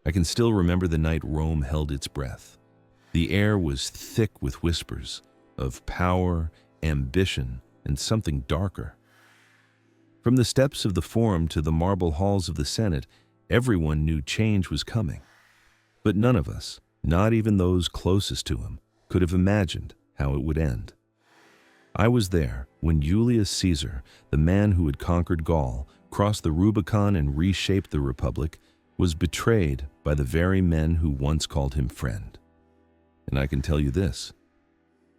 I can still remember the night Rome held its breath. The air was thick with whispers of power, ambition, and something darker. From the steps of the Forum to the marble halls of the Senate, everyone knew change was coming. But none of us, not even those closest to him, could have imagined how it would end. I was there when Julius Caesar, the man who had conquered Gaul, crossed the Rubicon and reshaped the Republic, was betrayed by the very men who once called him friend. And I can tell you this,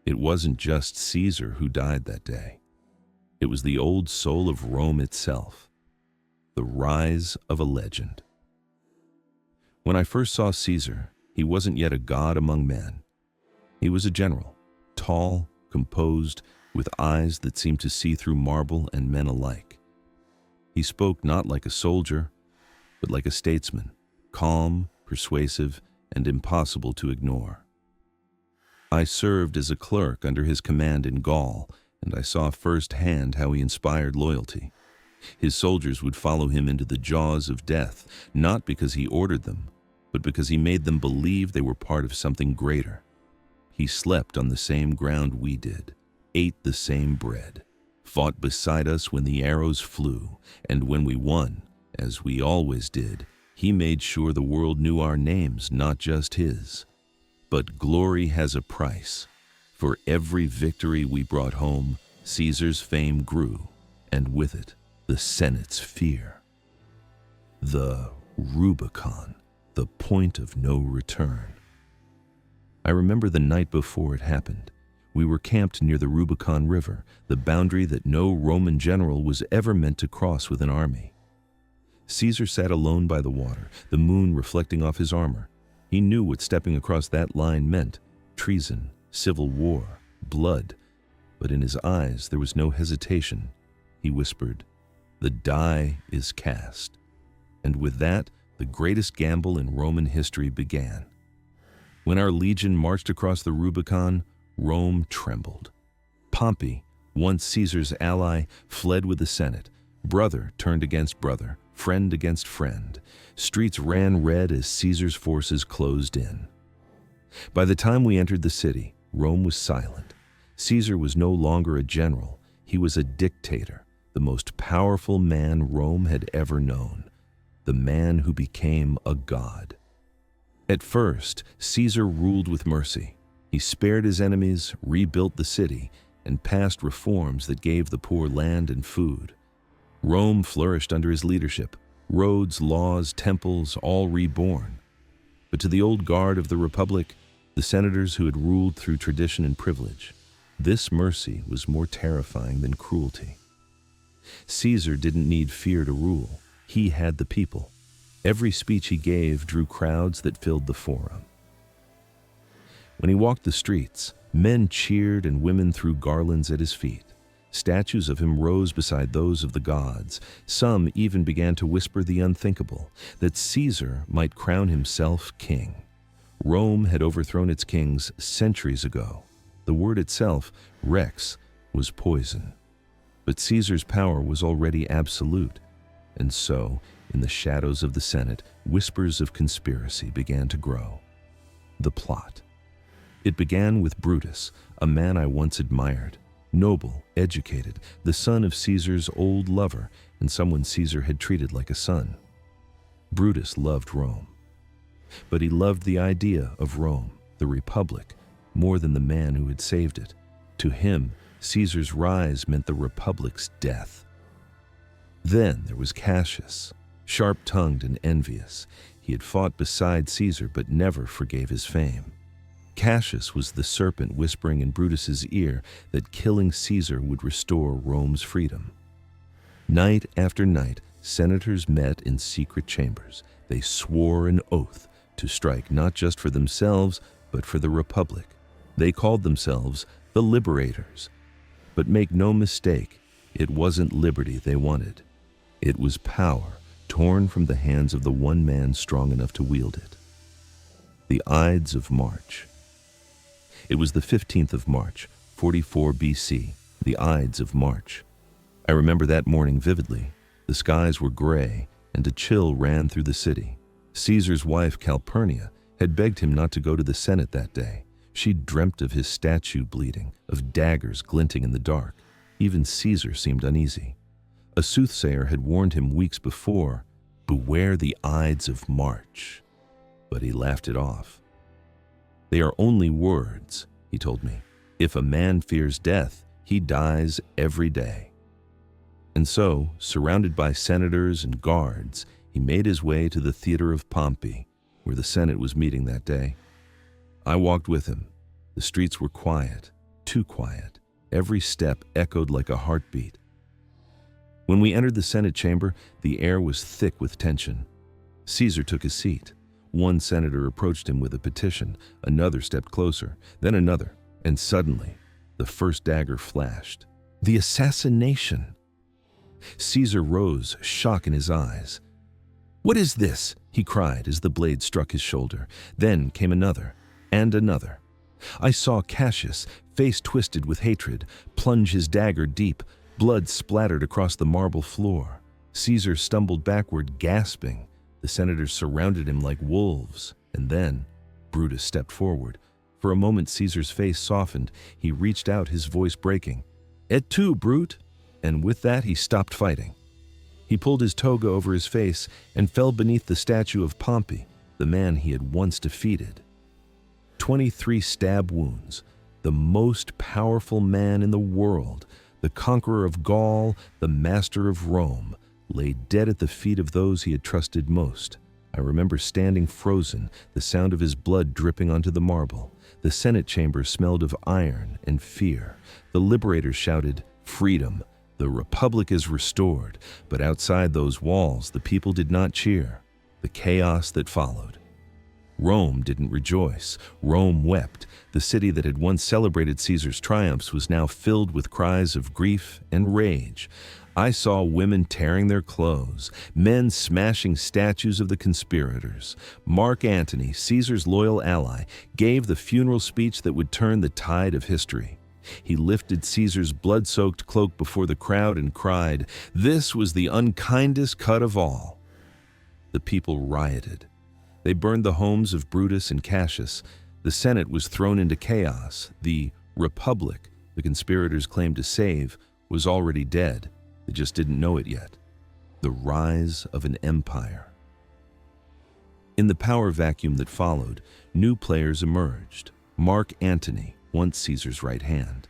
it wasn't just Caesar who died that day. It was the old soul of Rome itself, the rise of a legend. When I first saw Caesar, he wasn't yet a god among men. He was a general, tall, composed, with eyes that seemed to see through marble and men alike. He spoke not like a soldier, but like a statesman, calm, persuasive, and impossible to ignore. I served as a clerk under his command in Gaul, and I saw firsthand how he inspired loyalty. His soldiers would follow him into the jaws of death, not because he ordered them, but because he made them believe they were part of something greater. He slept on the same ground we did, ate the same bread, fought beside us when the arrows flew, and when we won, as we always did, he made sure the world knew our names, not just his. But glory has a price. For every victory we brought home, Caesar's fame grew, and with it, the Senate's fear. The Rubicon, the point of no return. I remember the night before it happened. We were camped near the Rubicon River, the boundary that no Roman general was ever meant to cross with an army. Caesar sat alone by the water, the moon reflecting off his armor. He knew what stepping across that line meant: treason, civil war, blood. But in his eyes there was no hesitation. He whispered, "The die is cast." And with that, the greatest gamble in Roman history began. When our legion marched across the Rubicon, Rome trembled. Pompey, once Caesar's ally, fled with the Senate. Brother turned against brother, friend against friend. Streets ran red as Caesar's forces closed in. By the time we entered the city, Rome was silent. Caesar was no longer a general. He was a dictator, the most powerful man Rome had ever known, the man who became a god. At first, Caesar ruled with mercy. He spared his enemies, rebuilt the city, and passed reforms that gave the poor land and food. Rome flourished under his leadership. Roads, laws, temples, all reborn. But to the old guard of the Republic, the senators who had ruled through tradition and privilege, this mercy was more terrifying than cruelty. Caesar didn't need fear to rule. He had the people. Every speech he gave drew crowds that filled the Forum. When he walked the streets, men cheered and women threw garlands at his feet. Statues of him rose beside those of the gods. Some even began to whisper the unthinkable, that Caesar might crown himself king. Rome had overthrown its kings centuries ago. The word itself, rex, was poison. But Caesar's power was already absolute. And so, in the shadows of the Senate, whispers of conspiracy began to grow. The plot. It began with Brutus, a man I once admired. Noble, educated, the son of Caesar's old lover, and someone Caesar had treated like a son. Brutus loved Rome. But he loved the idea of Rome, the Republic, more than the man who had saved it. To him, Caesar's rise meant the Republic's death. Then there was Cassius, sharp-tongued and envious. He had fought beside Caesar but never forgave his fame. Cassius was the serpent whispering in Brutus's ear that killing Caesar would restore Rome's freedom. Night after night, senators met in secret chambers. They swore an oath to strike not just for themselves, but for the Republic. They called themselves the Liberators. But make no mistake, it wasn't liberty they wanted. It was power torn from the hands of the one man strong enough to wield it. The Ides of March. It was the 15th of March, 44 BC, the Ides of March. I remember that morning vividly. The skies were gray, and a chill ran through the city. Caesar's wife, Calpurnia, had begged him not to go to the Senate that day. She dreamt of his statue bleeding, of daggers glinting in the dark. Even Caesar seemed uneasy. A soothsayer had warned him weeks before, "Beware the Ides of March." But he laughed it off. "They are only words," he told me. "If a man fears death, he dies every day." And so, surrounded by senators and guards, he made his way to the theater of Pompey, where the Senate was meeting that day. I walked with him. The streets were quiet, too quiet. Every step echoed like a heartbeat. When we entered the Senate chamber, the air was thick with tension. Caesar took his seat. One senator approached him with a petition, another stepped closer, then another, and suddenly, the first dagger flashed. The assassination! Caesar rose, shock in his eyes. "What is this?" he cried as the blade struck his shoulder. Then came another, and another. I saw Cassius, face twisted with hatred, plunge his dagger deep. Blood splattered across the marble floor. Caesar stumbled backward, gasping. The senators surrounded him like wolves. And then Brutus stepped forward. For a moment, Caesar's face softened. He reached out, his voice breaking. "Et tu, Brute!" And with that, he stopped fighting. He pulled his toga over his face and fell beneath the statue of Pompey, the man he had once defeated. 23 stab wounds, the most powerful man in the world, the conqueror of Gaul, the master of Rome, lay dead at the feet of those he had trusted most. I remember standing frozen, the sound of his blood dripping onto the marble. The Senate chamber smelled of iron and fear. The liberators shouted, "Freedom! The Republic is restored." But outside those walls, the people did not cheer. The chaos that followed. Rome didn't rejoice. Rome wept. The city that had once celebrated Caesar's triumphs was now filled with cries of grief and rage. I saw women tearing their clothes, men smashing statues of the conspirators. Mark Antony, Caesar's loyal ally, gave the funeral speech that would turn the tide of history. He lifted Caesar's blood-soaked cloak before the crowd and cried, "This was the unkindest cut of all." The people rioted. They burned the homes of Brutus and Cassius. The Senate was thrown into chaos. The Republic the conspirators claimed to save was already dead. They just didn't know it yet. The rise of an empire. In the power vacuum that followed, new players emerged. Mark Antony, once Caesar's right hand,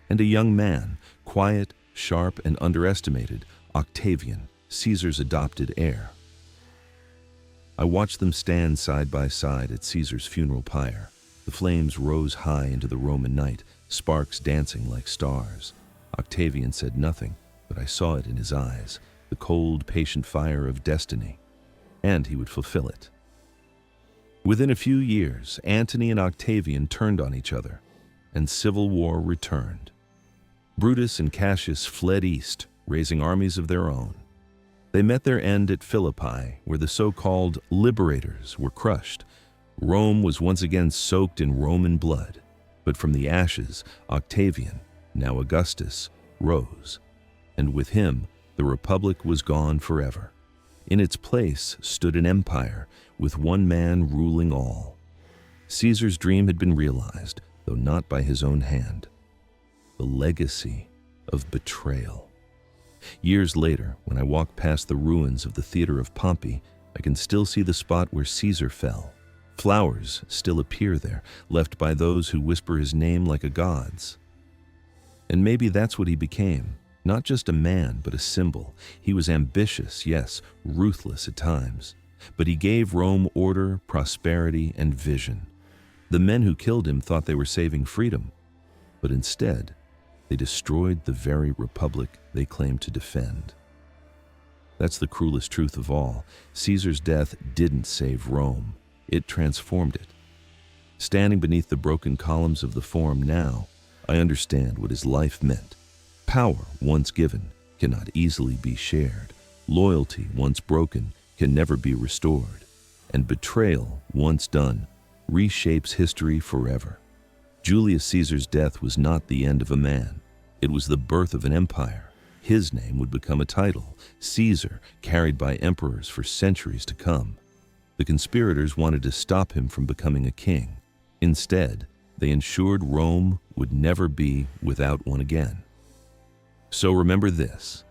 and a young man, quiet, sharp, and underestimated, Octavian, Caesar's adopted heir. I watched them stand side by side at Caesar's funeral pyre. The flames rose high into the Roman night, sparks dancing like stars. Octavian said nothing, but I saw it in his eyes, the cold, patient fire of destiny, and he would fulfill it. Within a few years, Antony and Octavian turned on each other, and civil war returned. Brutus and Cassius fled east, raising armies of their own. They met their end at Philippi, where the so-called liberators were crushed. Rome was once again soaked in Roman blood, but from the ashes, Octavian, now Augustus, rose, and with him, the Republic was gone forever. In its place stood an empire, with one man ruling all. Caesar's dream had been realized, though not by his own hand. The legacy of betrayal. Years later, when I walk past the ruins of the theater of Pompey, I can still see the spot where Caesar fell. Flowers still appear there, left by those who whisper his name like a god's. And maybe that's what he became, not just a man, but a symbol. He was ambitious, yes, ruthless at times, but he gave Rome order, prosperity, and vision. The men who killed him thought they were saving freedom, but instead, they destroyed the very republic they claimed to defend. That's the cruelest truth of all. Caesar's death didn't save Rome. It transformed it. Standing beneath the broken columns of the Forum now, I understand what his life meant. Power, once given, cannot easily be shared. Loyalty, once broken, can never be restored. And betrayal, once done, reshapes history forever. Julius Caesar's death was not the end of a man. It was the birth of an empire. His name would become a title, Caesar, carried by emperors for centuries to come. The conspirators wanted to stop him from becoming a king. Instead, they ensured Rome would never be without one again. So remember this: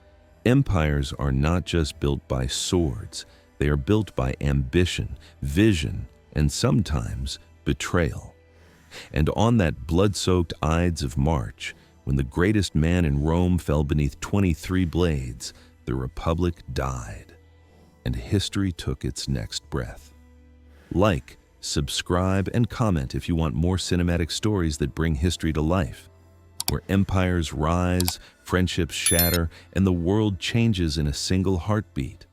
empires are not just built by swords, they are built by ambition, vision, and sometimes betrayal. And on that blood-soaked Ides of March, when the greatest man in Rome fell beneath 23 blades, the Republic died, and history took its next breath. Like, subscribe, and comment if you want more cinematic stories that bring history to life, where empires rise, friendships shatter, and the world changes in a single heartbeat.